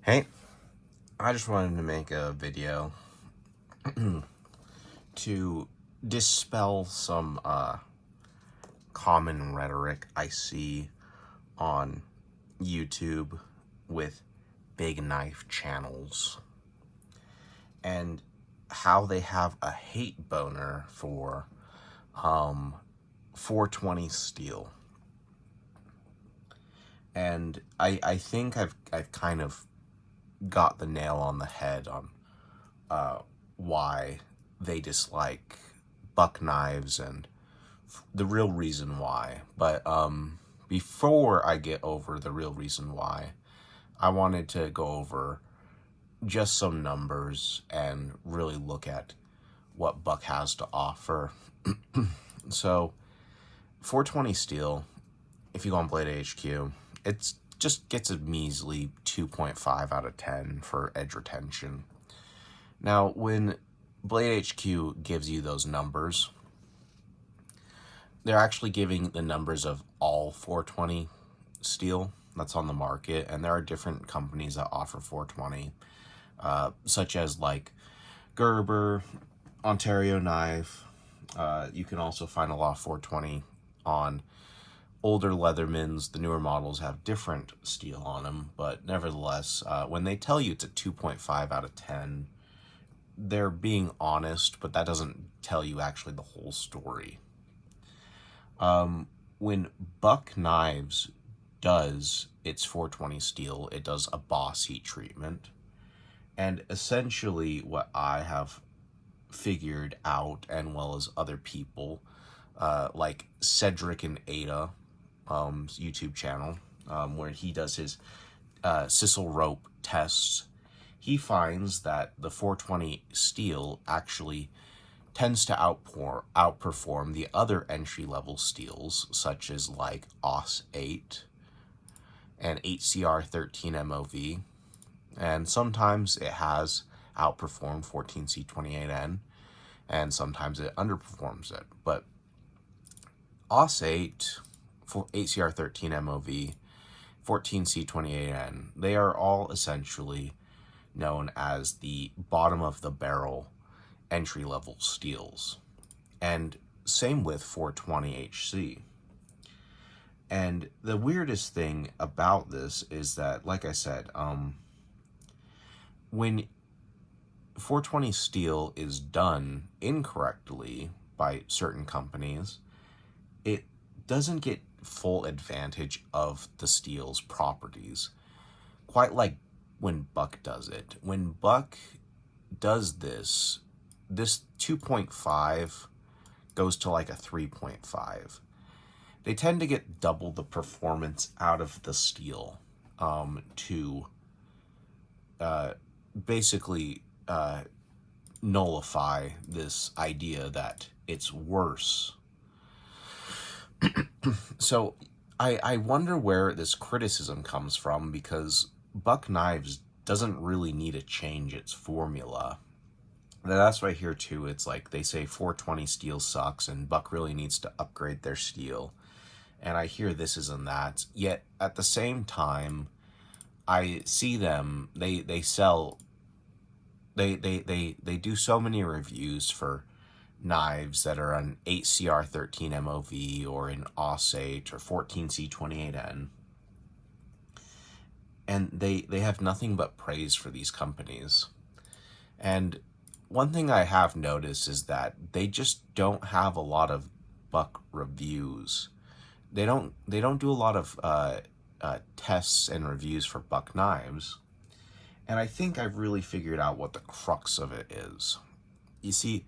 Hey, I just wanted to make a video to dispel some common rhetoric I see on YouTube with big knife channels and how they have a hate boner for 420 steel. And I think I've kind of got the nail on the head on why they dislike buck knives and the real reason why. But before I get over the real reason why, I wanted to go over just some numbers and really look at what buck has to offer. So 420 steel, if you go on Blade HQ, it's just gets a measly 2.5 out of 10 for edge retention. Now, when Blade HQ gives you those numbers, they're actually giving the numbers of all 420 steel that's on the market, and there are different companies that offer 420, such as like Gerber, Ontario Knife. You can also find a lot of 420 on older Leathermans. The newer models have different steel on them, but nevertheless, when they tell you it's a 2.5 out of 10, they're being honest, but that doesn't tell you actually the whole story. When Buck Knives does its 420 steel, it does a boss heat treatment. And essentially what I have figured out, and well as other people, like Cedric and Ada, YouTube channel, where he does his sisal rope tests, he finds that the 420 steel actually tends to outperform the other entry-level steels, such as like OS 8 and HCR 13 MOV, and sometimes it has outperformed 14C28N, and sometimes it underperforms it. But OS 8, for HCR 13 MOV, 14C28N, they are all essentially known as the bottom of the barrel entry-level steels. And same with 420 HC. And the weirdest thing about this is that, like I said, when 420 steel is done incorrectly by certain companies, it doesn't get full advantage of the steel's properties, quite like when Buck does it. When Buck does this 2.5 goes to like a 3.5. They tend to get double the performance out of the steel to basically nullify this idea that it's worse. So I wonder where this criticism comes from, because Buck Knives doesn't really need to change its formula. That's right here too. It's like they say 420 steel sucks and Buck really needs to upgrade their steel. And I hear this is and that. Yet at the same time, I see them, they do so many reviews for knives that are on HCR 13 MOV or in OS 8 or 14C28N. And they have nothing but praise for these companies. And one thing I have noticed is that they just don't have a lot of Buck reviews. They don't do a lot of tests and reviews for Buck knives. And I think I've really figured out what the crux of it is. You see,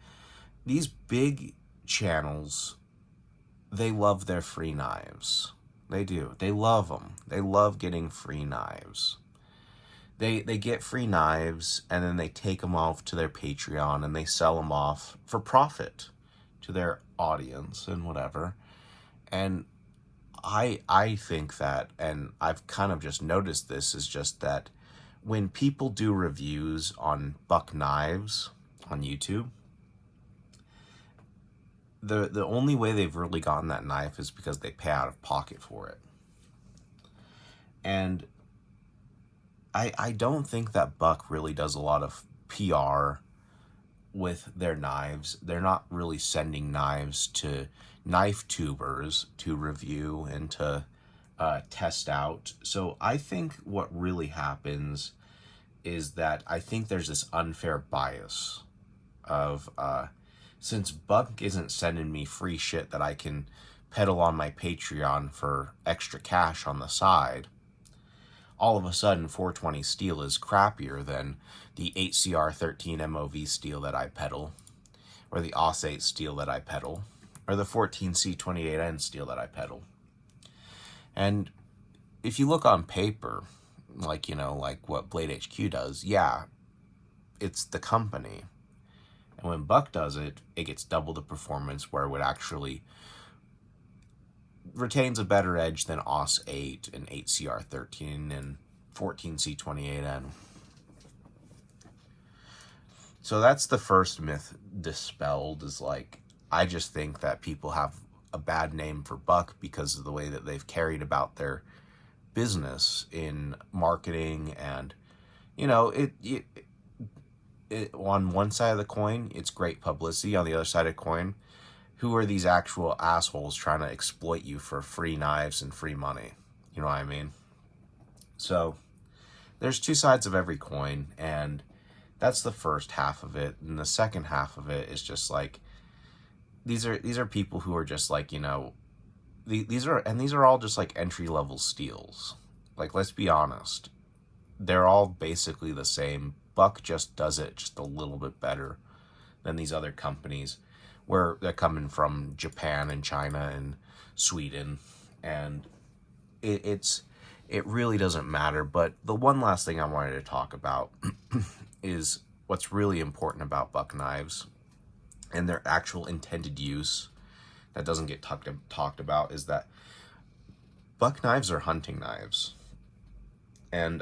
these big channels, they love their free knives. They do. They love them. They love getting free knives. They get free knives, and then they take them off to their Patreon, and they sell them off for profit to their audience and whatever. And I think that, and I've kind of just noticed this, is just that when people do reviews on Buck knives on YouTube, the only way they've really gotten that knife is because they pay out of pocket for it. And I don't think that Buck really does a lot of PR with their knives. They're not really sending knives to knife tubers to review and to test out. So I think what really happens is that I think there's this unfair bias of since Buck isn't sending me free shit that I can peddle on my Patreon for extra cash on the side, all of a sudden 420 steel is crappier than the 8CR13 MOV steel that I peddle, or the AUS8 steel that I peddle, or the 14C28N steel that I peddle. And if you look on paper, like, you know, like what Blade HQ does, yeah, it's the company. And when Buck does it, it gets double the performance, where it would actually retains a better edge than AUS8 and 8CR13 and 14C28N. So that's the first myth dispelled, is like, I just think that people have a bad name for Buck because of the way that they've carried about their business in marketing. And, you know, it on one side of the coin, it's great publicity. On the other side of the coin, who are these actual assholes trying to exploit you for free knives and free money? You know what I mean? So there's two sides of every coin, and that's the first half of it. And the second half of it is just like, these are people who are just like, you know, these are all just like entry level steels. Like, let's be honest, they're all basically the same. Buck just does it just a little bit better than these other companies, where they're coming from Japan and China and Sweden, and it really doesn't matter. But the one last thing I wanted to talk about is what's really important about Buck knives and their actual intended use that doesn't get talked about, is that Buck knives are hunting knives, and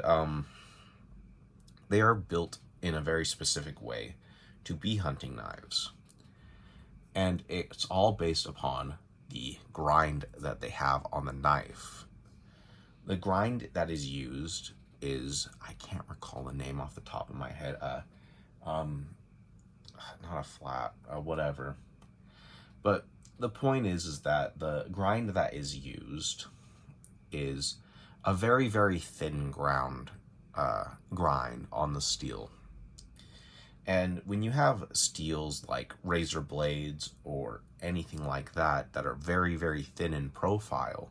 they are built in a very specific way to be hunting knives. And it's all based upon the grind that they have on the knife. The grind that is used is, I can't recall the name off the top of my head, not a flat, whatever. But the point is that the grind that is used is a very, very thin grind on the steel. And when you have steels like razor blades or anything like that that are very, very thin in profile,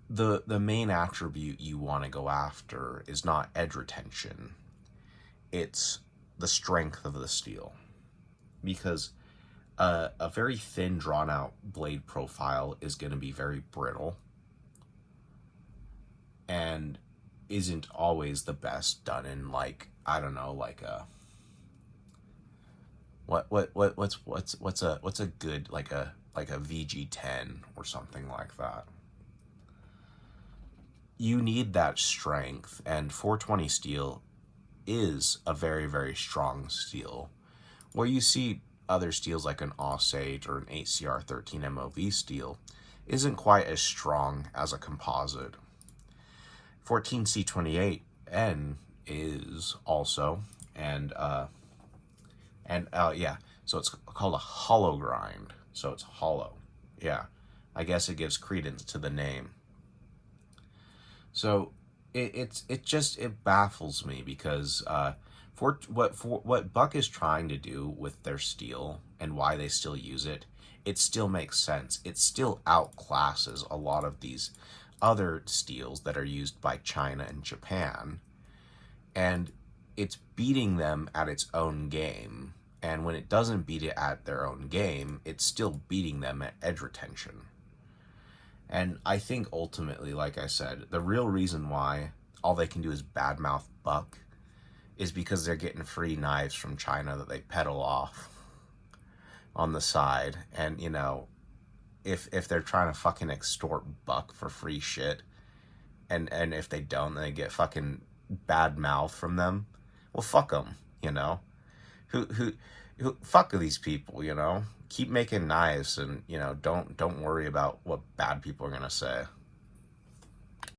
the main attribute you want to go after is not edge retention. It's the strength of the steel. Because a very thin, drawn-out blade profile is going to be very brittle and isn't always the best done in, like, I don't know, like a what's a good, like a VG10 or something like that. You need that strength, and 420 steel is a very, very strong steel. Where you see other steels like an AUS8 or an 8CR13 MOV steel isn't quite as strong as a composite. 14C28N is also, and yeah, so it's called a hollow grind, so it's hollow. Yeah, I guess it gives credence to the name. So it baffles me, because for what Buck is trying to do with their steel and why they still use it, it still makes sense. It still outclasses a lot of these other steels that are used by China and Japan, and it's beating them at its own game. And when it doesn't beat it at their own game, it's still beating them at edge retention. And I think ultimately, like I said, the real reason why all they can do is badmouth Buck is because they're getting free knives from China that they peddle off on the side. And, you know, if they're trying to fucking extort Buck for free shit, and if they don't, then they get fucking bad mouth from them, well, fuck them, you know? Who fuck these people, you know? Keep making knives, and, you know, don't worry about what bad people are gonna say.